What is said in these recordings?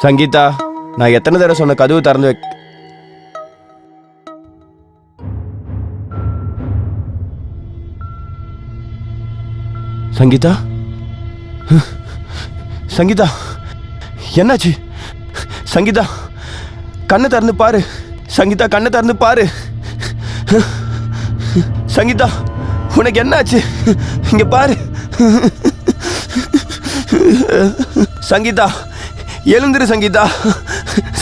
சங்கீதா, நான் எத்தனை தடவை சொன்ன கதவு திறந்து சங்கீதா, சங்கீதா, என்னாச்சு? சங்கீதா, கண்ணை திறந்து பாரு. சங்கீதா, கண்ணை திறந்து பாரு. சங்கீதா, உனக்கு என்னாச்சு? இங்க பாரு. சங்கீதா, எழுந்துரு சங்கீதா.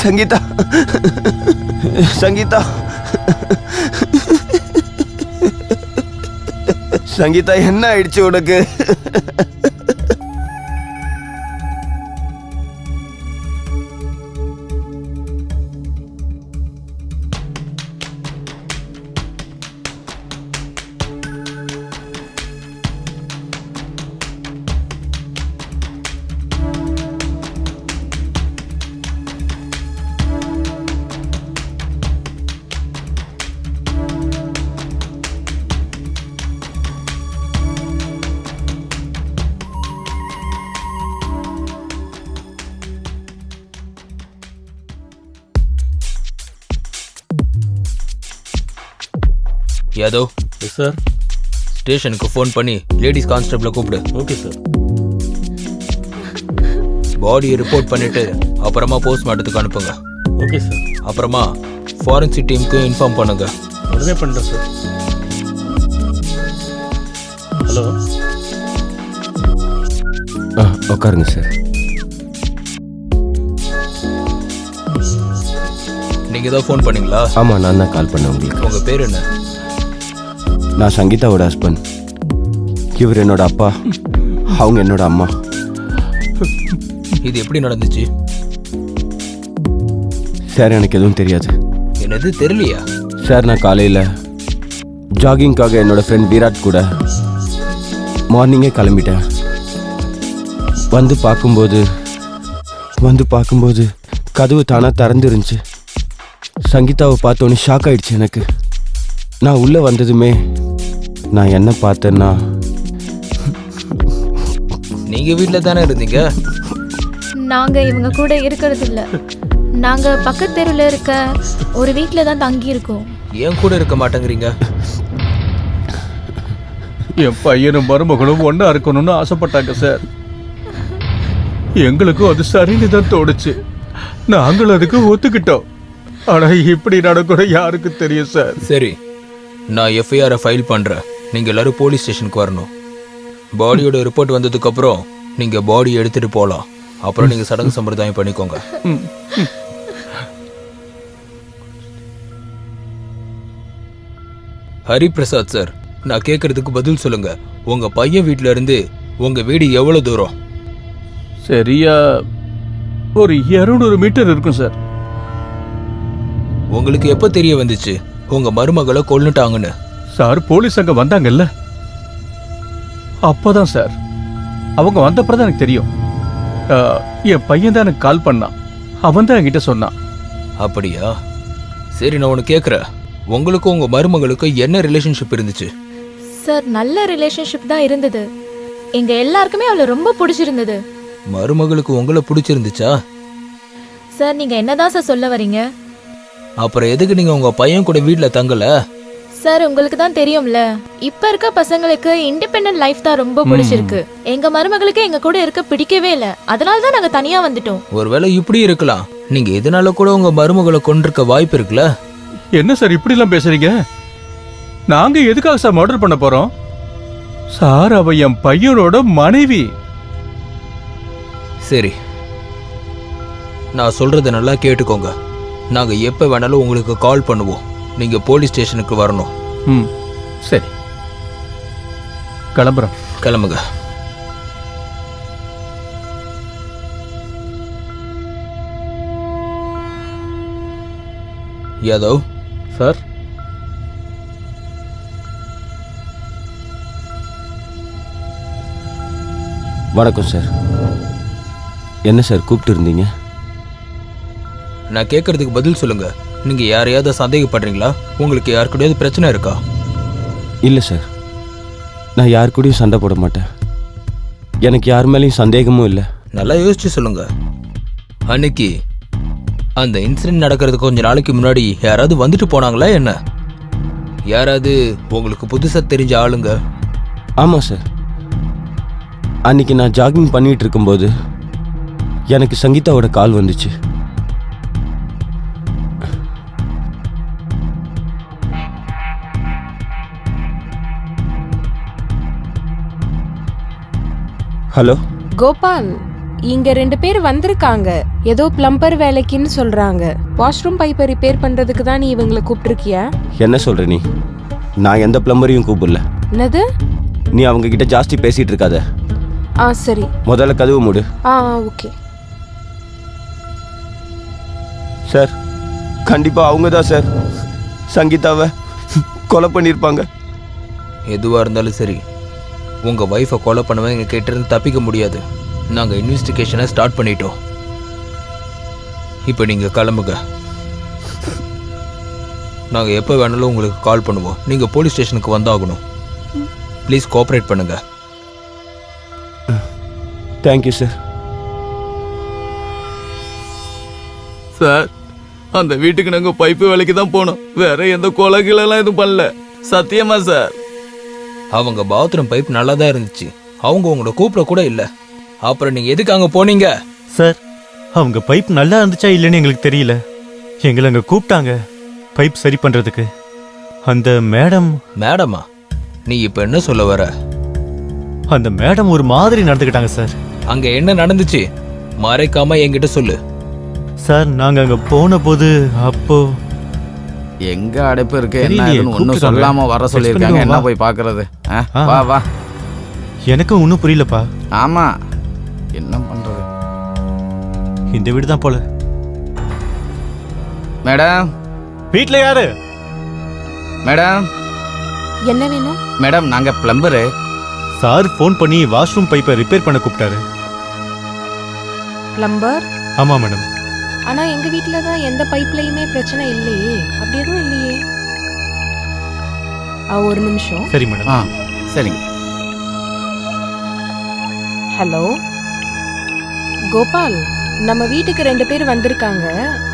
சங்கீதா, சங்கீதா, சங்கீதா, என்ன ஆயிடுச்சு உனக்கு? யாதவ். Yes sir. ஸ்டேஷனுக்கு ஃபோன் பண்ணி லேடிஸ் கான்ஸ்டபிளை கூப்பிடு. Okay sir. பாடியை ரிப்போர்ட் பண்ணிட்டு அப்புறமா போஸ்ட்மார்ட்டத்துக்கு அனுப்புங்க. Okay sir. அப்புறமா ஃபாரன்சிக் டீமுக்கு இன்ஃபார்ம் பண்ணுங்க. உடனே பண்ணுறேன் சார். ஹலோ. உட்காருங்க சார். நீங்க தான் ஃபோன் பண்ணீங்களா? ஆமாம், நான் தான் கால் பண்ணேன் உங்களுக்கு. உங்க பேர் என்ன? நான் சங்கீதாவோட ஹஸ்பண்ட். இவர் என்னோட அப்பா, அவங்க என்னோட அம்மா. இது எப்படி நடந்துச்சு? சார், எனக்கு எதுவும் தெரியாது. என்னது தெரியலையா? சார், நான் காலையில் ஜாகிங்காக என்னோட ஃப்ரெண்ட் விராட் கூட மார்னிங்கே கிளம்பிட்டேன். வந்து பார்க்கும்போது கதவு தானாக திறந்துருந்துச்சு. சங்கீதாவை பார்த்தோன்னே ஷாக் ஆயிடுச்சு எனக்கு. நான் உள்ளே வந்ததுமே நான் என்ன பார்த்தேன்னா, நீங்க வீட்டில் தானே இருந்தீங்க? நாங்க இவங்க கூட இருக்கிறது இல்ல. நாங்க பக்கத்து தெருவில் இருக்க ஒரு வீட்டில் தான் தங்கி இருக்கோம். ஏன் கூட இருக்க மாட்டேங்கிறீங்க? என் பையனும் மருமகளும் ஒன்றா இருக்கணும்னு ஆசைப்பட்டாங்க சார். எங்களுக்கும் அது சரின்னு தான் தோணுச்சு. நாங்களும் அதுக்கு ஒத்துக்கிட்டோம். ஆனால் இப்படி நடக்கணும் யாருக்கு தெரியும் சார்? சரி, நான் எஃப்ஐஆரை ஃபைல் பண்ணுறேன். நீங்கள் எல்லாரும் போலீஸ் ஸ்டேஷனுக்கு வரணும். பாடியோட ரிப்போர்ட் வந்ததுக்கப்புறம் நீங்கள் பாடி எடுத்துகிட்டு போகலாம். அப்புறம் நீங்கள் சடங்கு சம்பிரதாயம் பண்ணிக்கோங்க. ஹரிபிரசாத் சார், நான் கேட்குறதுக்கு பதில் சொல்லுங்கள். உங்கள் பையன் வீட்டில் இருந்து உங்கள் வீடு எவ்வளோ தூரம்? சரியா ஒரு 200 மீட்டர் இருக்கும் சார். உங்களுக்கு எப்போ தெரிய வந்துச்சு உங்கள் மருமகளை கொல்லுட்டாங்கன்னு? சார், போலீஸ் அங்கே வந்தாங்கல்ல, அப்போதான் சார். அவங்க வந்தப்பறம் தான் எனக்கு தெரியும். என் பையன் தான் எனக்கு கால் பண்ணான். அவன் தான் என்கிட்ட சொன்னான். அப்படியா? சரி, நான் ஒன்று கேட்குறேன். உங்களுக்கும் உங்கள் மருமகளுக்கும் என்ன ரிலேஷன்ஷிப் இருந்துச்சு? சார், நல்ல ரிலேஷன்ஷிப் தான் இருந்தது. எங்க எல்லாருக்குமே அவளை ரொம்ப பிடிச்சிருந்தது. மருமகளுக்கு உங்களை பிடிச்சிருந்துச்சா? சார், நீங்க என்னதான் சார் சொல்ல வரீங்க? அப்புறம் எதுக்கு நீங்கள் உங்கள் பையன் கூட வீட்டில் தங்கலை? சார், உங்களுக்கு தான் தெரியும்ல, இப்ப இருக்க பசங்களுக்கு இண்டிபெண்டன்ட் லைஃப் தான் ரொம்ப பிடிச்சிருக்கு. எங்க மருமகளுக்கு எங்க கூட இருக்க பிடிக்கவே இல்ல. அதனால தான் நாங்க தனியா வந்துட்டோம். ஒருவேளை இப்படி இருக்கலாம். நீங்க இதனால கூட உங்க மருமகளை கொண்டிருக்க வாய்ப்பு இருக்குல்ல? என்ன சார் இப்படி எல்லாம் பேசுறீங்க? நாங்க எதுக்காக சார் மர்டர் பண்ண போறோம்? சார், அவ என் பையனோட மனைவி. சரி, நான் சொல்றத நல்லா கேட்டுக்கோங்க. நாங்க எப்ப வேணாலும் உங்களுக்கு கால் பண்ணுவோம். நீங்க போலீஸ் ஸ்டேஷனுக்கு வரணும். சரி, கிளம்புறோம். கிளம்புங்க. யாதவ் சார். வணக்கம் சார். என்ன சார் கூப்பிட்டு இருந்தீங்க? நான் கேட்கறதுக்கு பதில் சொல்லுங்க. நீங்க யாரையாவது சந்தேகப்படுறீங்களா? உங்களுக்கு யாருக்கூடயாவது பிரச்சனை இருக்கா? இல்லை சார், நான் யார் கூடயும் சண்டை போட மாட்டேன். எனக்கு யார் மேலேயும் சந்தேகமும் இல்லை. நல்லா யோசிச்சு சொல்லுங்க. அன்னைக்கு அந்த இன்சிடென்ட் நடக்கிறதுக்கு கொஞ்ச நாளைக்கு முன்னாடி யாராவது வந்துட்டு போனாங்களா என்ன? யாராவது உங்களுக்கு புதுசா தெரிஞ்ச ஆளுங்க? ஆமாம் சார். அன்னைக்கு நான் ஜாகிங் பண்ணிட்டு இருக்கும்போது எனக்கு சங்கீதாவோட கால் வந்துச்சு. ஹலோ கோபால், இங்க 2 பேர் வந்திருக்காங்க. ஏதோ பிளம்பர் வேலைக்குன்னு சொல்றாங்க. வாஷ்ரூம் பைப்பை ரிப்பேர் பண்றதுக்கு தான் நீ இவங்களை கூப்பிட்டுருக்கியா? என்ன சொல்ற நீ? நான் எந்த பிளம்பரையும் கூப்பிடல. என்னது? நீ அவங்க கிட்ட ஜாஸ்தி பேசிட்டு இருக்காத. சரி. முதல்ல கதவு மூடு. ஓகே சார், கண்டிப்பா அவங்க தான் சார் சங்கீதாவை கொலை பண்ணியிருப்பாங்க. எதுவா இருந்தாலும் சரி, உங்க வைஃபை கொலை பண்ணவன் எங்க கிட்ட இருந்து தப்பிக்க முடியாது. நாங்க இன்வெஸ்டிகேஷனை ஸ்டார்ட் பண்ணிட்டோம். இப்போ நீங்க கிளம்புங்க. நாங்க எப்போ வேணாலும் உங்களுக்கு கால் பண்ணுவோம். நீங்க போலீஸ் ஸ்டேஷனுக்கு வந்தாகணும். ப்ளீஸ் கோஆப்ரேட் பண்ணுங்க. Thank you sir. சார், அந்த வீட்டுக்கு நாங்கள் பைப்பு வேலைக்கு தான் போனோம். வேற எந்த கொலைகளெல்லாம் எதுவும் பண்ணல. சத்தியமா சார். அவங்க பாத்ரூம் பைப் நல்லா தான் இருந்துச்சு. அவங்க உங்களை கூப்பிட கூட இல்லை. அப்புறம் நீங்க எதுக்கு அங்கே போனீங்க? சார், அவங்க பைப் நல்லா இருந்துச்சா இல்லைன்னு எங்களுக்கு தெரியல. எங்களை அங்கே கூப்பிட்டாங்க பைப் சரி பண்ணுறதுக்கு. அந்த மேடமா? நீ இப்போ என்ன சொல்ல வர? அந்த மேடம் ஒரு மாதிரி நடந்துக்கிட்டாங்க சார். அங்கே என்ன நடந்துச்சு மறைக்காம என்கிட்ட சொல்லு. சார், நாங்கள் அங்கே போன போது அப்போ எங்க அடைப்பு இருக்கு, என்ன தெரியலையே, ஏதுன்னு ஒன்றும் கூப்பிட்டுருக்காங்க. சொல்லாம வர சொல்லியிருக்காங்க. Text என்ன பண்ணிடுவோம், போய் பார்க்கறது? ஆ. வா வா. எனக்கும் ஒன்றும் புரியலப்பா. ஆமா, என்ன பண்றது? இந்த வீடு தான் போல. மேடம், வீட்டில் யாரு? மேடம், என்ன வேணும்? மேடம், நாங்க பிளம்பரு. சார் ஃபோன் பண்ணி வாஷ்ரூம் பைப்பை ரிப்பேர் பண்ண கூப்பிட்டாரு. பிளம்பர்? ஆமாம் மேடம். ஆனா எங்க வீட்ல தான் எந்த பைப்லயுமே பிரச்சனை இல்லையே. அப்படி எதுவும் இல்லையே. ஒரு நிமிஷம். சரி மேடம். ஆ, சரிங்க. ஹலோ கோபால், நம்ம வீட்டுக்கு 2 பேர் வந்திருக்காங்க.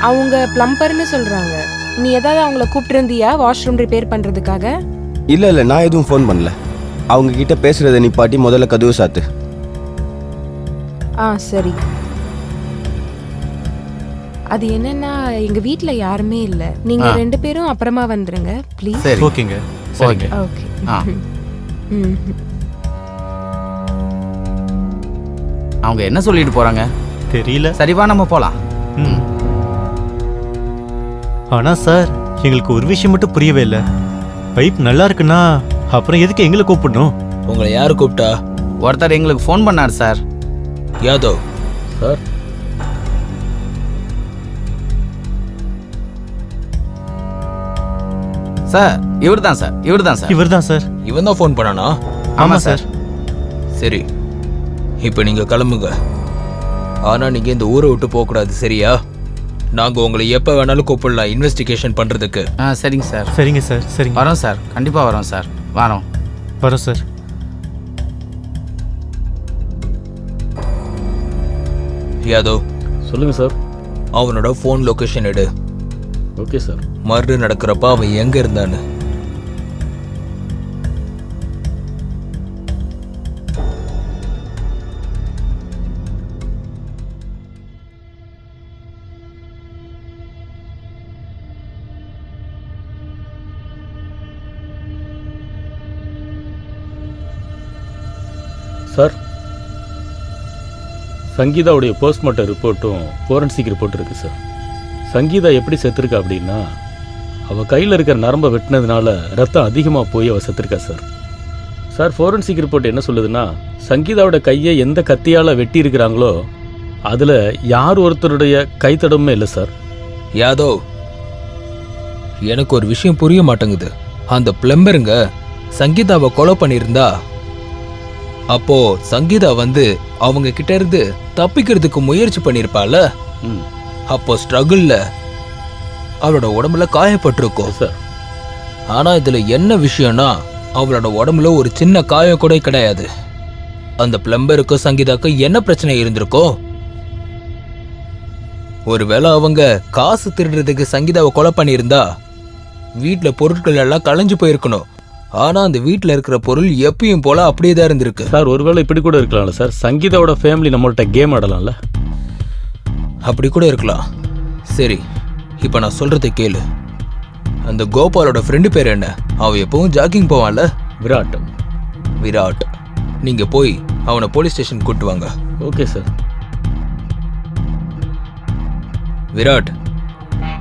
அவங்க பிளம்பர்னு சொல்றாங்க. நீ ஏதாவது அவங்கள கூப்பிட்டுருந்தியா வாஷ்ரூம் ரிப்பேர் பண்றதுக்காக? இல்லை, நான் எதுவும் ஃபோன் பண்ணல. அவங்க கிட்ட பேசுறதை நிப்பாட்டி முதல்ல கதவு சாத்து. சரி. அது என்னன்னா, எங்க வீட்ல யாருமே இல்ல. நீங்க 2 பேரும் அப்புறமா வந்துருங்க ப்ளீஸ். சரி, ஓகேங்க. சரிங்க. ஓகே. ஆ. அவங்க என்ன சொல்லிட்டு போறாங்க தெரியல. சரிவா, நம்ம போலாம். ம். ஆனா சார், எங்களுக்கு ஒரு விஷயம் மட்டும் புரியவே இல்லை. பைப் நல்லா இருக்குன்னா அப்புறம் எதுக்கு எங்களை கூப்பிடணும்? உங்களை யாரு கூப்பிட்டா? ஒருத்தர் எங்களுக்கு ஃபோன் பண்ணார் சார். யாதவ் சார். சார், இவர்தான் சார். இவர்தான் சார். இவர்தான் சார். இவன் தான் ஃபோன் பண்ணானா? ஆமா சார். சரி, இப்போ நீங்க கிளம்புங்க. ஆனா நீங்க இந்த ஊரை விட்டு போக கூடாது, சரியா? நாங்க உங்களை எப்ப வேணாலும் கூப்பிடலாம் இன்வெஸ்டிகேஷன் பண்றதுக்கு. சரிங்க சார். சரிங்க சார். சரிங்க. வரோம் சார், கண்டிப்பா வரோம் சார். வரோம். வரோம் சார். யாதவ், சொல்லுங்க சார். அவனோட ஃபோன் லொகேஷன் எடு. Okay sir. மர்டர் நடக்கிறப்ப அவன் எங்க இருந்தான்னு. சார், சங்கீதாவுடைய போஸ்ட்மார்ட்டம் ரிப்போர்ட்டும் ஃபோரன்சிக் ரிப்போர்ட் இருக்குது சார். சங்கீதா எப்படி செத்துருக்கா அப்படின்னா, அவள் கையில் இருக்கிற நரம்பை வெட்டினதுனால ரத்தம் அதிகமாக போய் அவள் செத்துருக்கா சார். சார், ஃபோரன்சிக் ரிப்போர்ட் என்ன சொல்லுதுன்னா, சங்கீதாவோட கையை எந்த கத்தியால் வெட்டி இருக்கிறாங்களோ அதில் யார் ஒருத்தருடைய கைத்தடமுமே இல்லை சார். யாதவ், எனக்கு ஒரு விஷயம் புரிய மாட்டேங்குது. அந்த பிளம்பருங்க சங்கீதாவை கொலை பண்ணியிருந்தா அப்போ சங்கீதா வந்து அவங்க கிட்ட இருந்து தப்பிக்கிறதுக்கு முயற்சி பண்ணிருப்பால. அப்போ ஸ்ட்ரகிள்ல அவளோட உடம்புல காயப்பட்டிருக்கோம் சார். ஆனா இதுல என்ன விஷயம்னா, அவளோட உடம்புல ஒரு சின்ன காயம் கூட கிடையாது. அந்த பிளம்பருக்கும் சங்கீதாக்கும் என்ன பிரச்சனை இருந்திருக்கோ? ஒருவேளை அவங்க காசு திருடுறதுக்கு சங்கீதாவை கொலை பண்ணியிருந்தா வீட்ல பொருட்கள் எல்லாம் கலைஞ்சு போயிருக்கணும். ஆனா அந்த வீட்ல இருக்கிற பொருள் எப்பயும் போல அப்படியே தான் இருந்திருக்கு. சார் ஒருவேளை இப்படி கூட இருக்கலாம்ல சார், சங்கீதாவோட ஃபேமிலி நம்மள்ட்ட கேம் ஆடலாம்ல. அப்படி கூட இருக்கலாம். சரி, இப்ப நான் சொல்றதை கேளு. அந்த கோபாலோட ஃப்ரெண்டு பேர் என்ன? அவன் எப்பவும் ஜாக்கிங் போவான்ல, விராட். விராட். நீங்க போய் அவனை போலீஸ் ஸ்டேஷன் கூட்டு வாங்க. Okay sir. விராட்,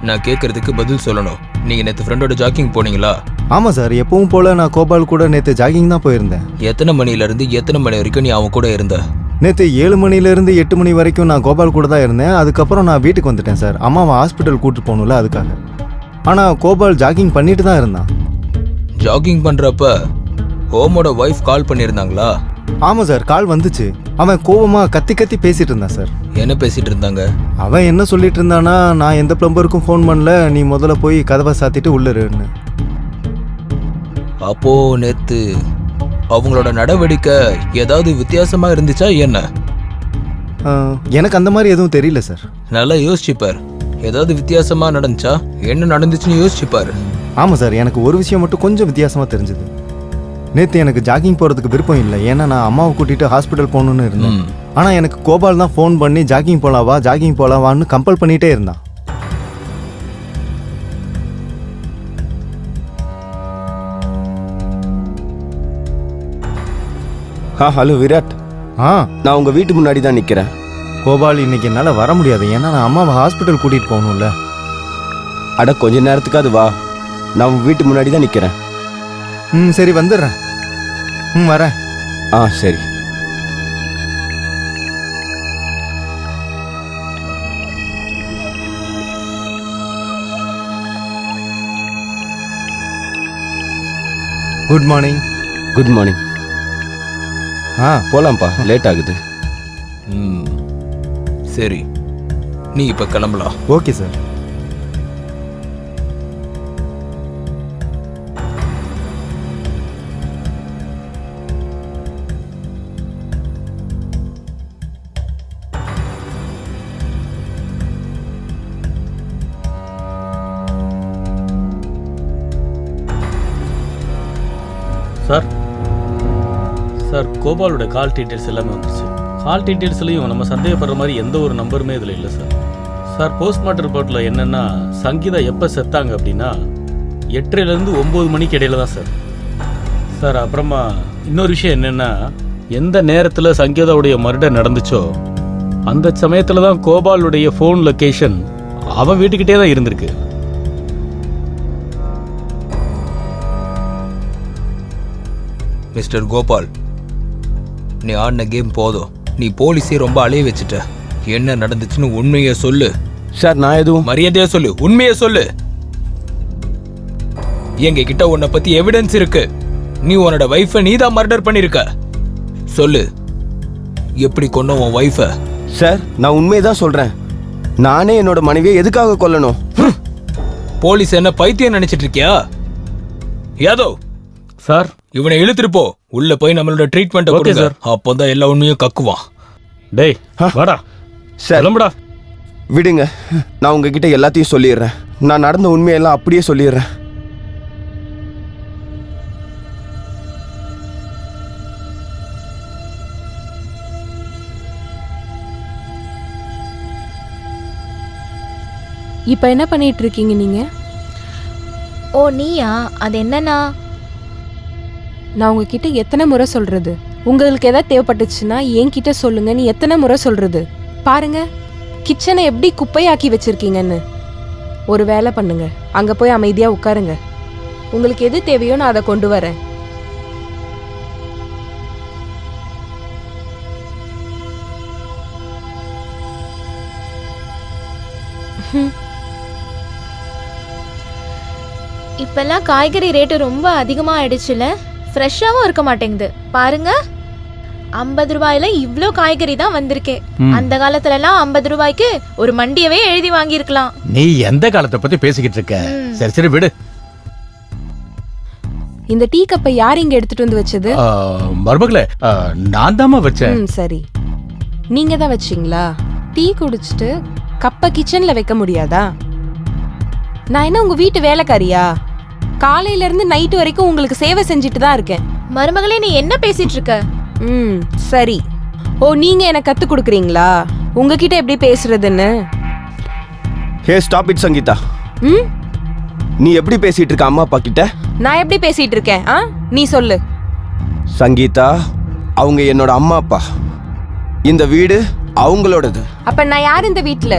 நான் கேட்கறதுக்கு பதில் சொல்லணும். நீங்க நேத்து ஃப்ரெண்டோட ஜாக்கிங் போனீங்களா? ஆமாம் சார், எப்பவும் போல் நான் கோபால் கூட நேற்று ஜாகிங் தான் போயிருந்தேன். எத்தனை மணில இருந்து எத்தனை மணி வரைக்கும் நீ அவன் கூட இருந்த? நேற்று 7 மணிலேருந்து 8 மணி வரைக்கும் நான் கோபால் கூட தான் இருந்தேன். அதுக்கப்புறம் நான் வீட்டுக்கு வந்துட்டேன் சார். அம்மாவை ஹாஸ்பிட்டல் கூட்டிட்டு போகணும்ல, அதுக்காக. ஆனால் கோபால் ஜாகிங் பண்ணிட்டு தான் இருந்தான். ஜாகிங் பண்றப்ப ஹோமோட ஒய்ஃப் கால் பண்ணியிருந்தாங்களா? ஆமாம் சார், கால் வந்துச்சு. அவன் கோபமாக கத்தி கத்தி பேசிட்டு இருந்தான் சார். என்ன பேசிட்டு இருந்தாங்க? அவன் என்ன சொல்லிட்டு இருந்தானா, நான் எந்த பிளம்பருக்கும் ஃபோன் பண்ணல, நீ முதல்ல போய் கதவை சாத்திட்டு உள்ளருன்னு. அப்போ நேத்து அவங்களோட நடவடிக்கை ஏதாவது வித்தியாசமா இருந்துச்சா என்ன? எனக்கு அந்த மாதிரி எதுவும் தெரியல சார். நல்லா யோசிச்சுப்பார். ஏதாவது வித்தியாசமா நடந்துச்சா? என்ன நடந்துச்சுன்னு யோசிச்சுப்பாரு. ஆமாம் சார், எனக்கு ஒரு விஷயம் மட்டும் கொஞ்சம் வித்தியாசமாக தெரிஞ்சுது. நேற்று எனக்கு ஜாகிங் போகிறதுக்கு விருப்பம் இல்லை, ஏன்னா நான் அம்மாவை கூட்டிகிட்டு ஹாஸ்பிட்டல் போகணுன்னு இருந்தேன். ஆனால் எனக்கு கோபால் தான் ஃபோன் பண்ணி ஜாகிங் போகலாவான்னு கம்பல் பண்ணிகிட்டே இருந்தான். ஹலோ விராட், நான் உங்க வீட்டு முன்னாடி தான் நிக்கிறேன். கோபால், இன்னைக்கு என்னால் வர முடியாது, ஏன்னா நான் அம்மாவை ஹாஸ்பிட்டல் கூட்டிகிட்டு போகணும்ல. அட கொஞ்ச நேரத்துக்காவது வா, நான் உங்க வீட்டு முன்னாடி தான் நிக்கிறேன். சரி வந்துடுறேன். வரேன். சரி. Good morning. Good morning. போலாம்ப்பா, லேட் ஆகுது. சரி, நீ இப்ப கிளம்பலாம். Okay sir. சார் சார் கோபாலோட கால் டீட்டெயில்ஸ் எல்லாமே வந்துருச்சு. கால் டீட்டெயில்ஸ்லையும் நம்ம சந்தேகப்படுற மாதிரி எந்த ஒரு நம்பருமே இதில் இல்லை சார். சார் போஸ்ட்மார்ட்டம் ரிப்போர்ட்டில் என்னென்னா சங்கீதா எப்போ செத்தாங்க அப்படின்னா 8:30லேருந்து 9 மணிக்கு இடையில தான் சார். சார் அப்புறமா இன்னொரு விஷயம் என்னென்னா, எந்த நேரத்தில் சங்கீதாவுடைய மர்டர் நடந்துச்சோ அந்த சமயத்தில் தான் கோபாலுடைய ஃபோன் லொக்கேஷன் அவன் வீட்டுக்கிட்டே தான் இருந்திருக்கு. மிஸ்டர் கோபால், நீ ஆடின கேம் போதும். நீ போலீஸே ரொம்ப அலைய வச்சுட்ட. என்ன நடந்துச்சுன்னு உண்மையை சொல்லு. சார் நான் எதுவும் மரியாதையா சொல்லு, உண்மையை சொல்லு. எங்க கிட்ட உன்னை பத்தி எவிடன்ஸ் இருக்கு. நீ உன்னோட வைஃபை நீ தான் மர்டர் பண்ணிருக்க. சொல்லு, எப்படி கொன்ன உன் வைஃபை? சார் நான் உண்மையதான் சொல்றேன். நானே என்னோட மனைவியை எதுக்காக கொல்லணும்? போலீஸ் என்ன பைத்தியம் நினைச்சிட்டு இருக்கியா? யாதவ் சார், இவனை இழுத்துட்டு போ. உள்ள போய் நம்மளோட ட்ரீட்மெண்ட் ஓகே சார். அப்போதான் எல்லா உண்மையும் கக்குவான். டேய் வாடா சார் கிளம்புடா. விடுங்க, நான் உங்ககிட்ட எல்லாத்தையும் சொல்லிடுறேன். நான் நடந்த உண்மையெல்லாம் அப்படியே சொல்லிடுறேன். இப்போ என்ன பண்ணிட்டு இருக்கீங்க நீங்க? ஓ நீயா? அது என்னன்னா, நான் உங்ககிட்ட எத்தனை முறை சொல்றது? உங்களுக்கு எதாவது தேவைப்பட்டுச்சுன்னா என்கிட்ட சொல்லுங்க. நீ எத்தனை முறை சொல்றது? பாருங்க கிச்சனை எப்படி குப்பையாக்கி வச்சிருக்கீங்கன்னு. ஒரு வேலை பண்ணுங்க, அங்க போய் அமைதியா உட்காருங்க. உங்களுக்கு எது தேவையோ நான் அதை கொண்டு வரேன். இப்பெல்லாம் காய்கறி ரேட்டு ரொம்ப அதிகமா ஆயிடுச்சுல. ஃப்ரெஷ்ஷாவும் இருக்க மாட்டேங்குது. பாருங்க, 50 ரூபாயில இவ்ளோ காய்கறி தான் வந்திருக்கே. அந்த காலத்துல எல்லாம் 50 ரூபாய்க்கு ஒரு மண்டியவே எழுதி வாங்கி இருக்கலாம். நீ எந்த காலத்தை பத்தி பேசிக்கிட்டு இருக்க? சரி சரி விடு. இந்த டீ கப்பை யார் இங்க எடுத்துட்டு வந்து வச்சது? மருமகளே, நான் தாமா வச்சேன். சரி, நீங்க தான் வச்சீங்களா? டீ குடிச்சிட்டு கப்ப கிச்சன்ல வைக்க முடியாதா? நான் என்ன உங்க வீட்டு வேலைக்காரியா? காலையில இருந்து நைட்டு வரைக்கும் உங்களுக்கு சேவை செஞ்சுட்டு தான் இருக்கேன். மருமகளே, நீ என்ன பேசிட்டு இருக்க? சரி. ஓ, நீங்க எனக்கு கத்து கொடுக்குறீங்களா உங்ககிட்ட எப்படி பேசுறதுன்னு? Hey stop it Sangeetha. நீ எப்படி பேசிட்டு இருக்க அம்மா அப்பா கிட்ட? நான் எப்படி பேசிட்டு இருக்கேன்? நீ சொல்லு. சங்கீதா, அவங்க என்னோட அம்மா அப்பா. இந்த வீடு அவங்களோடது. அப்ப நான் யார் இந்த வீட்ல?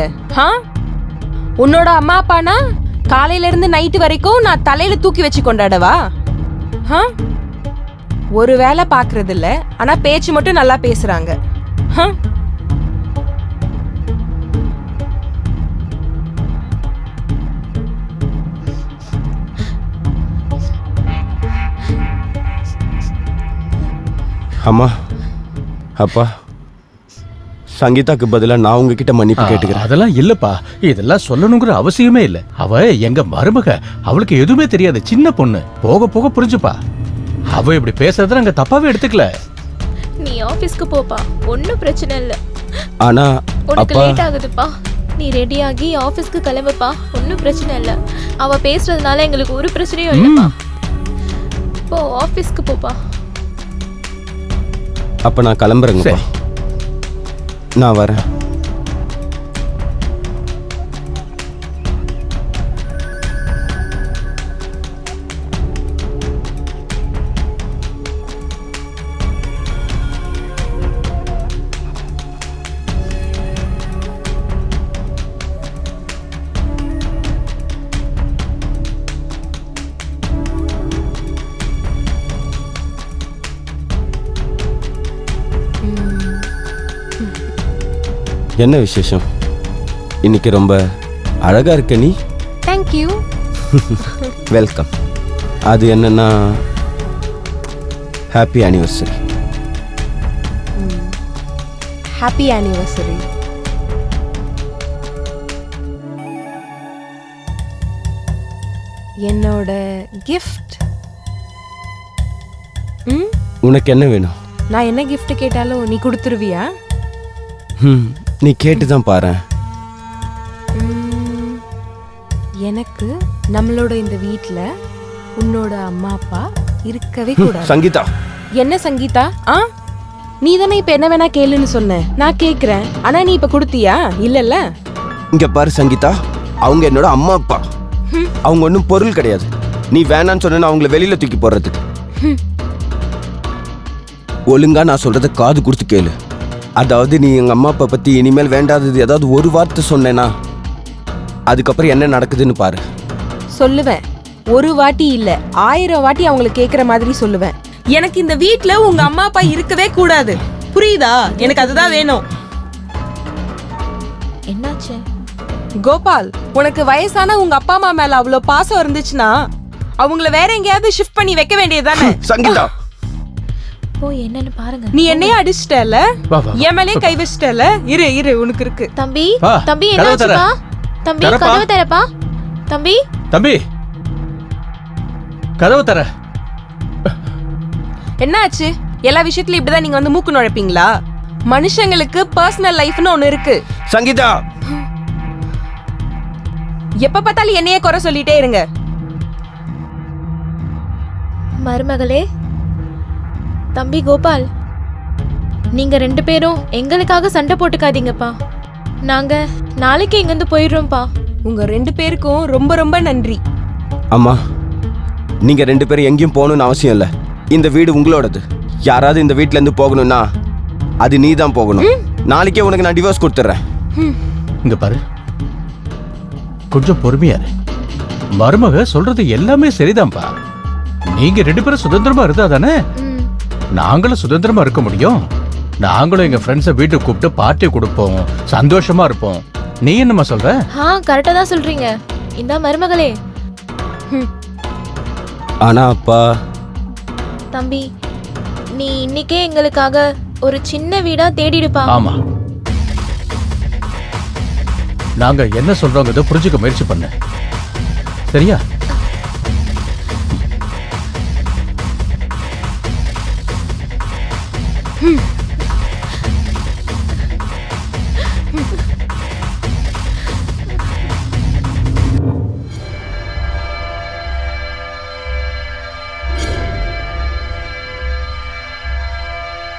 உன்னோட அம்மா அப்பானா காலையில இருந்து நைட்டு வரைக்கும் நான் தலையில தூக்கி வச்சு கொண்டாடவா? ஒரு வேலை பாக்குறது இல்ல, ஆனா பேச்சு மட்டும் நல்லா பேசுறாங்க. அம்மா அப்பா, சங்கீதாக்கு பதிலா நான் உங்ககிட்ட மன்னிப்பு கேட்டுக்கிறேன். அதெல்லாம் இல்லப்பா, இதெல்லாம் சொல்லணுங்கிற அவசியமே இல்ல. அவ எங்க மருமக, அவளுக்கு எதுவுமே தெரியாது, சின்ன பொண்ணு. போக போக புரிஞ்சுப்பா. அவ இப்படி பேசுறத நாங்க தப்பாவே எடுத்துக்கல. நீ ஆபீஸ்க்கு போப்பா, ஒன்னும் பிரச்சனை இல்ல. ஆனா உனக்கு அப்பா, லேட் ஆகுதுப்பா. நீ ரெடி ஆகி ஆபீஸ்க்கு கிளம்புப்பா, ஒன்னும் பிரச்சனை இல்ல. அவ பேசுறதுனால எங்களுக்கு ஒரு பிரச்சனையும் இல்லப்பா. போ, ஆபீஸ்க்கு போப்பா. அப்ப நான் கிளம்புறேங்கப்பா. நான் வரேன். என்ன விசேஷம்? இன்னைக்கு ரொம்ப அழகா இருக்க நீ. தேங்க்யூ. வெல்கம். அது என்னன்னா, ஹாப்பி ஆனிவர்சரி. Happy anniversary. என்னோட கிஃப்ட். உனக்கு என்ன வேணும்? நான் என்ன gift கேட்டாலும் நீ கொடுத்துருவியா? நீ கேட்டுதான் பாரு. எனக்கு நம்மளோட இந்த வீட்ல உன்னோட அம்மா அப்பா இருக்கவே கூடாது. சங்கீதா. என்ன சங்கீதா? நீ தானே இப்ப என்ன வேணா கேளுன்னு சொன்ன. நான் கேக்குறேன், ஆனா நீ இப்ப கொடுத்தியா? இல்லல்ல. இங்க பாரு சங்கீதா, அவங்க என்னோட அம்மா அப்பா. அவங்க ஒன்றும் பொருள் கிடையாது. நீ வேணான்னு சொன்ன அவங்கள வெளியில தூக்கி போடுறதுக்கு. ஒழுங்கா நான் சொல்றத காது கொடுத்து கேளு. அதாவது நீ எங்க அம்மா அப்பா பத்தி இனிமேல் வேண்டாதது ஏதாவது ஒரு வார்த்தை சொன்னேனா, அதுக்கப்புறம் என்ன நடக்குதுன்னு பாரு. சொல்லுவேன். ஒரு வாட்டி இல்ல, 1000 வாட்டி அவங்களுக்கு கேக்குற மாதிரி சொல்லுவேன். எனக்கு இந்த வீட்ல உங்க அம்மா அப்பா இருக்கவே கூடாது. புரியுதா? எனக்கு அதுதான் வேணும். என்னாச்சு கோபால், உனக்கு வயசான உங்க அப்பா அம்மா மேல அவ்வளவு பாசம் இருந்துச்சுன்னா அவங்கள வேற எங்கேயாவது ஷிஃப்ட் பண்ணி வைக்க வேண்டியதுதானே? சங்கீதா, போய் என்னன்னு பாருங்க. நீ என்னையே அடிச்சிட்டல, என் மேலயே கை வச்சிட்டல. இரு இரு, உனக்கு இருக்கு. தம்பி, வா, தம்பி கதவை என்னாச்சுப்பா? தம்பி தரப்பா. கதவு தரப்பா. தம்பி தம்பி, கதவு தர. என்னாச்சு? எல்லா விஷயத்துலயும் இப்படிதான் நீங்க வந்து மூக்கு நுழைப்பீங்களா? மனுஷங்களுக்கு பர்சனல் லைஃப்னு ஒண்ணு இருக்கு. சங்கீதா, எப்ப பார்த்தாலும் என்னையே குறை சொல்லிட்டே இருங்க. மருமகளே, தம்பி கோபால், நீங்க 2 பேரும் எங்களுக்காக சண்டை போட்டுக்காதீங்கப்பா. நாங்க நாளைக்கு இங்கிருந்து போயிடுறோம்ப்பா. உங்க 2 பேருக்கும் ரொம்ப ரொம்ப நன்றி. அம்மா, நீங்க 2 பேரும் எங்கேயும் போகணும்னு அவசியம் இல்லை. இந்த வீடு உங்களோடது. யாராவது இந்த வீட்ல இருந்து போகணும்னா அது நீ தான் போகணும். நாளைக்கே உனக்கு நான் டிவோர்ஸ் கொடுத்துட்றேன். இங்க பாரு, கொஞ்சம் பொறுமையா இரு. மருமக சொல்றது எல்லாமே சரிதான்ப்பா. நீங்க 2 பேரும் சுதந்திரமா இருந்தா தானே நாங்களும் சுதந்திரமா இருக்க முடியும். நாங்களும் எங்க ஃப்ரெண்ட்ஸை வீட்டுக்கு கூப்பிட்டு பார்ட்டி கொடுப்போம், சந்தோஷமா இருப்போம். நீ என்னம்மா சொல்ற? கரெக்டா தான் சொல்றீங்க. இந்த மருமகளே. ஆனா அப்பா. தம்பி, நீ இன்னைக்கே எங்களுக்காக ஒரு சின்ன வீடா தேடிடுப்பா. ஆமா, நாங்க என்ன சொல்றோங்கிறத புரிஞ்சுக்க முயற்சி பண்ண. சரியா?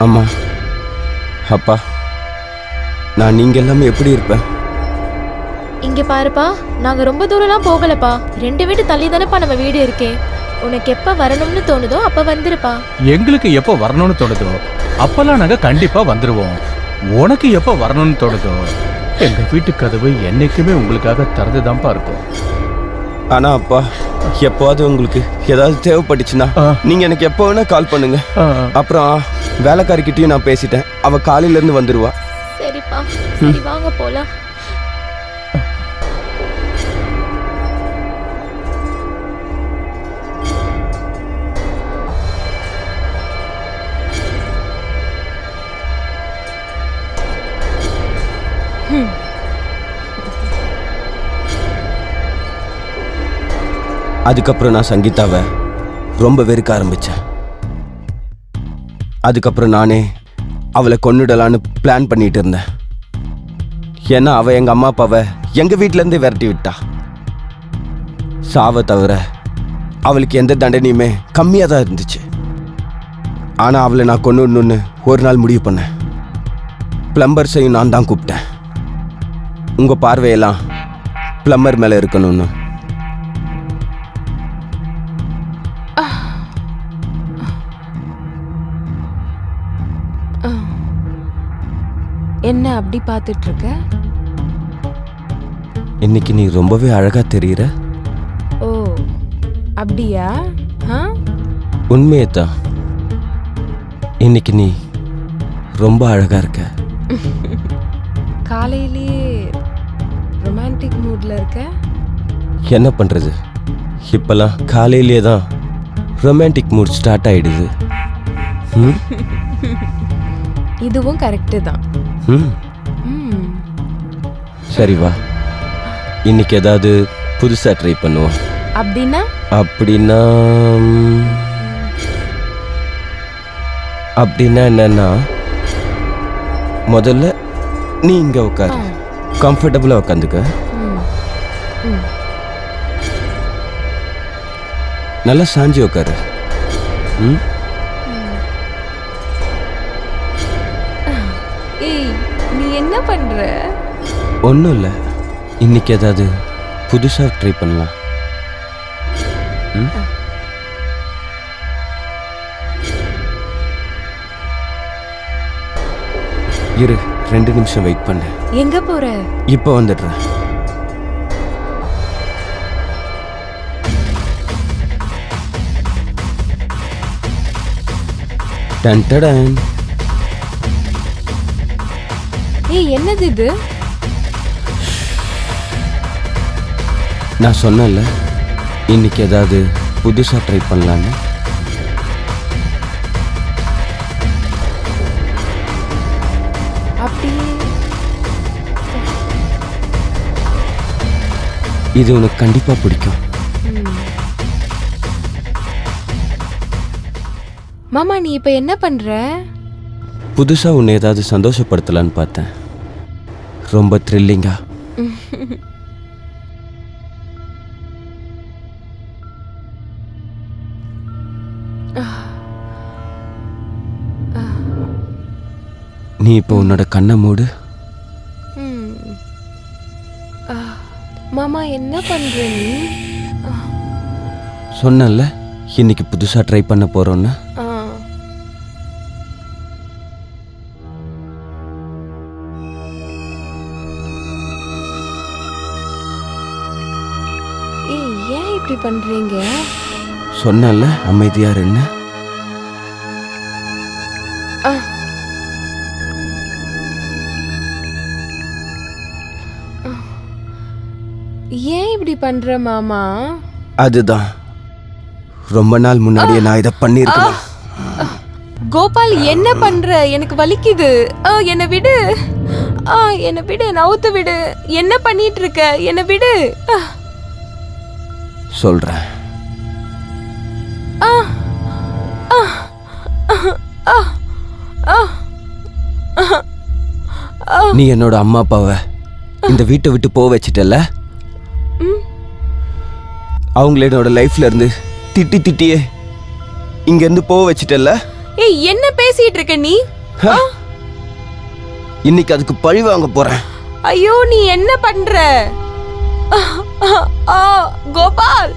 அம்மா அப்பா நான் நீங்க எல்லாமே எப்படி இருப்பேன்? இங்க பாருப்பா, நாங்க ரொம்ப தூரம்லாம் போகலப்பா. 2 வீட்டு தள்ளி தானேப்பா நம்ம வீடு இருக்கே. உனக்கு எப்ப வரணும்னு தோணுதோ அப்ப வந்துருப்பா. எங்களுக்கு எப்போ வரணும்னு தோணுதோ அப்பெல்லாம் நாங்க கண்டிப்பா வந்துருவோம். உனக்கு எப்போ வரணும்னு தோணுதோ எங்க வீட்டு கதவு என்னைக்குமே உங்களுக்காக திறந்துதான்ப்பா இருக்கும். ஆனா அப்பா, எப்போது உங்களுக்கு ஏதாவது தேவைப்பட்டுச்சுன்னா நீங்க எனக்கு எப்போ வேணா கால் பண்ணுங்க. அப்புறம் வேலைக்காரிக்கிட்டையும் நான் பேசிட்டேன், அவ காலையில இருந்து வந்துருவா. சரிப்பா, சரி வாங்க போலாம். அதுக்கப்புறம் நான் சங்கீதாவை ரொம்ப வெறுக்க ஆரம்பிச்சேன். அதுக்கப்புறம் நானே அவளை கொன்னுடலான்னு பிளான் பண்ணிட்டு இருந்தேன். ஏன்னா அவ எங்க அம்மா அப்பாவை எங்க வீட்ல இருந்தே விரட்டி விட்டா. சாவை தவிர அவளுக்கு எந்த தண்டனையுமே கம்மியாக தான் இருந்துச்சு. ஆனா அவளை நான் கொன்னுடணும்னு ஒரு நாள் முடிவு பண்ணேன். பிளம்பர்ஸையும் நான் தான் கூப்பிட்டேன். உங்க பார்வையெல்லாம் பிளம்பர் மேல இருக்கணும்னு. என்ன அப்படி பார்த்துட்டு இருக்க? இன்னைக்கு நீ ரொம்பவே அழகா தெரியுற. ஓ அப்படியா? உண்மையே தான், இன்னைக்கு நீ ரொம்ப அழகா இருக்க. காலையிலேயே ரொமான்டிக் மூட்ல இருக்க. என்ன பண்றது, இப்பெல்லாம் காலையிலேயே தான் ரொமான்டிக் மூட் ஸ்டார்ட் ஆயிடுது. இதுவும் கரெக்டு தான். சரி வா, இன்னைக்கு ஏதாவது புதுசா ட்ரை பண்ணுவோம். அப்படின்னா? அப்படின்னா என்னன்னா, முதல்ல நீ இங்க உட்காரு, கம்ஃபர்டபுளா உட்காந்துக்க. நல்லா சாஞ்சி உட்காரு. ஏய் நீ என்ன பண்ற? ஒன்றும் இல்லை, இன்னைக்கு ஏதாவது புதுசா ட்ரை பண்ணலாம். இரு, 2 நிமிஷம் வெயிட் பண்ணு. எங்க போற? இப்போ வந்துடுறேன். டன்டடன். ஏய் என்னது இது? நான் சொன்னேன்ல, இன்னைக்கு ஏதாவது புதுசா ட்ரை பண்ணலான்னு. இது உனக்கு கண்டிப்பா பிடிக்கும். மாமா நீ இப்ப என்ன பண்ற? புதுசா உன்னை ஏதாவது சந்தோஷப்படுத்தலான்னு பார்த்தேன், ரொம்ப த்ரில்லிங்கா. நீ இப்போ உன்னோட கண்ணை மூடு. மாமா என்ன பண்ற நீ? சொன்னல இன்னைக்கு புதுசா ட்ரை பண்ண போறோம்னு. ஏய் ஏன் இப்படி பண்றீங்க? சொன்னல அமைதியா இருன்னு. ஏன் இப்படி பண்ற மாமா? அதுதான் ரொம்ப நாள் முன்னாடியே நான் இதை பண்ணிருக்கேன். கோபால் என்ன பண்ற? எனக்கு வலிக்குது. என்னை விடு, என்னை விடு, நவுத்து விடு. என்ன பண்ணிட்டு இருக்க? என்னை விடு. சொல்றேன். நீ என்னோட அம்மா அப்பாவை இந்த வீட்டை விட்டு போக வச்சிட்டல, அவங்கள என்னோட லைஃப்ல இருந்து திட்டியே இங்க இருந்து போக வச்சிட்டல. ஏய் என்ன பேசிட்டு இருக்க நீ? இன்னைக்கு அதுக்கு பழி வாங்க போறேன். ஐயோ நீ என்ன பண்ற? கோபால்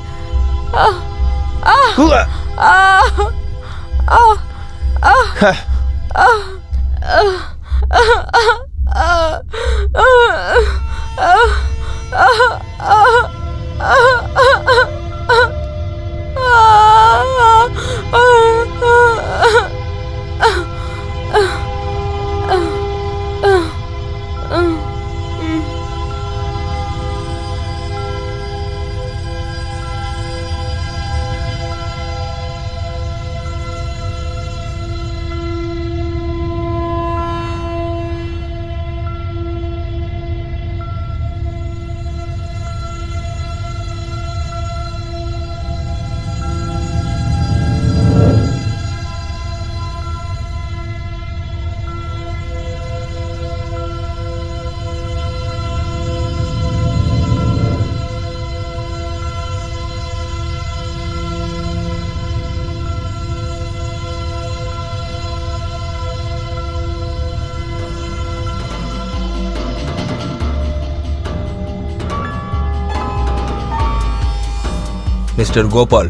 மிஸ்டர் கோபால்,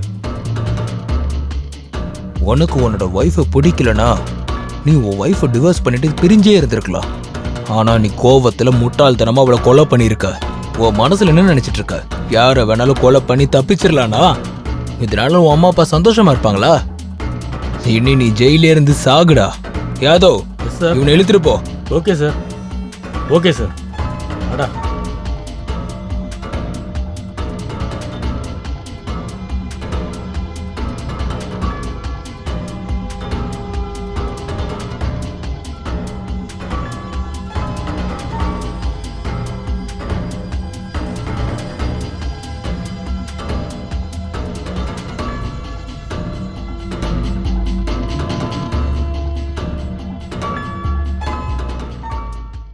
உனக்கு உன்னோட ஒய்ஃபை பிடிக்கலனா நீ உன் ஒய்ஃபை டிவோர்ஸ் பண்ணிட்டு பிரிஞ்சே இருந்திருக்கலாம். ஆனா நீ கோவத்துல முட்டாள்தனமா அவளை கொலை பண்ணியிருக்க. உன் மனசுல என்ன நினைச்சிட்டு இருக்க? யாரை வேணாலும் கொலை பண்ணி தப்பிச்சிடலானா? இதனால உன் அம்மா அப்பா சந்தோஷமா இருப்பாங்களா? இனி நீ ஜெயிலே இருந்து சாகுடா. யாதவ், சார் இவனை இழுத்துட்டு போ. Okay sir, okay sir.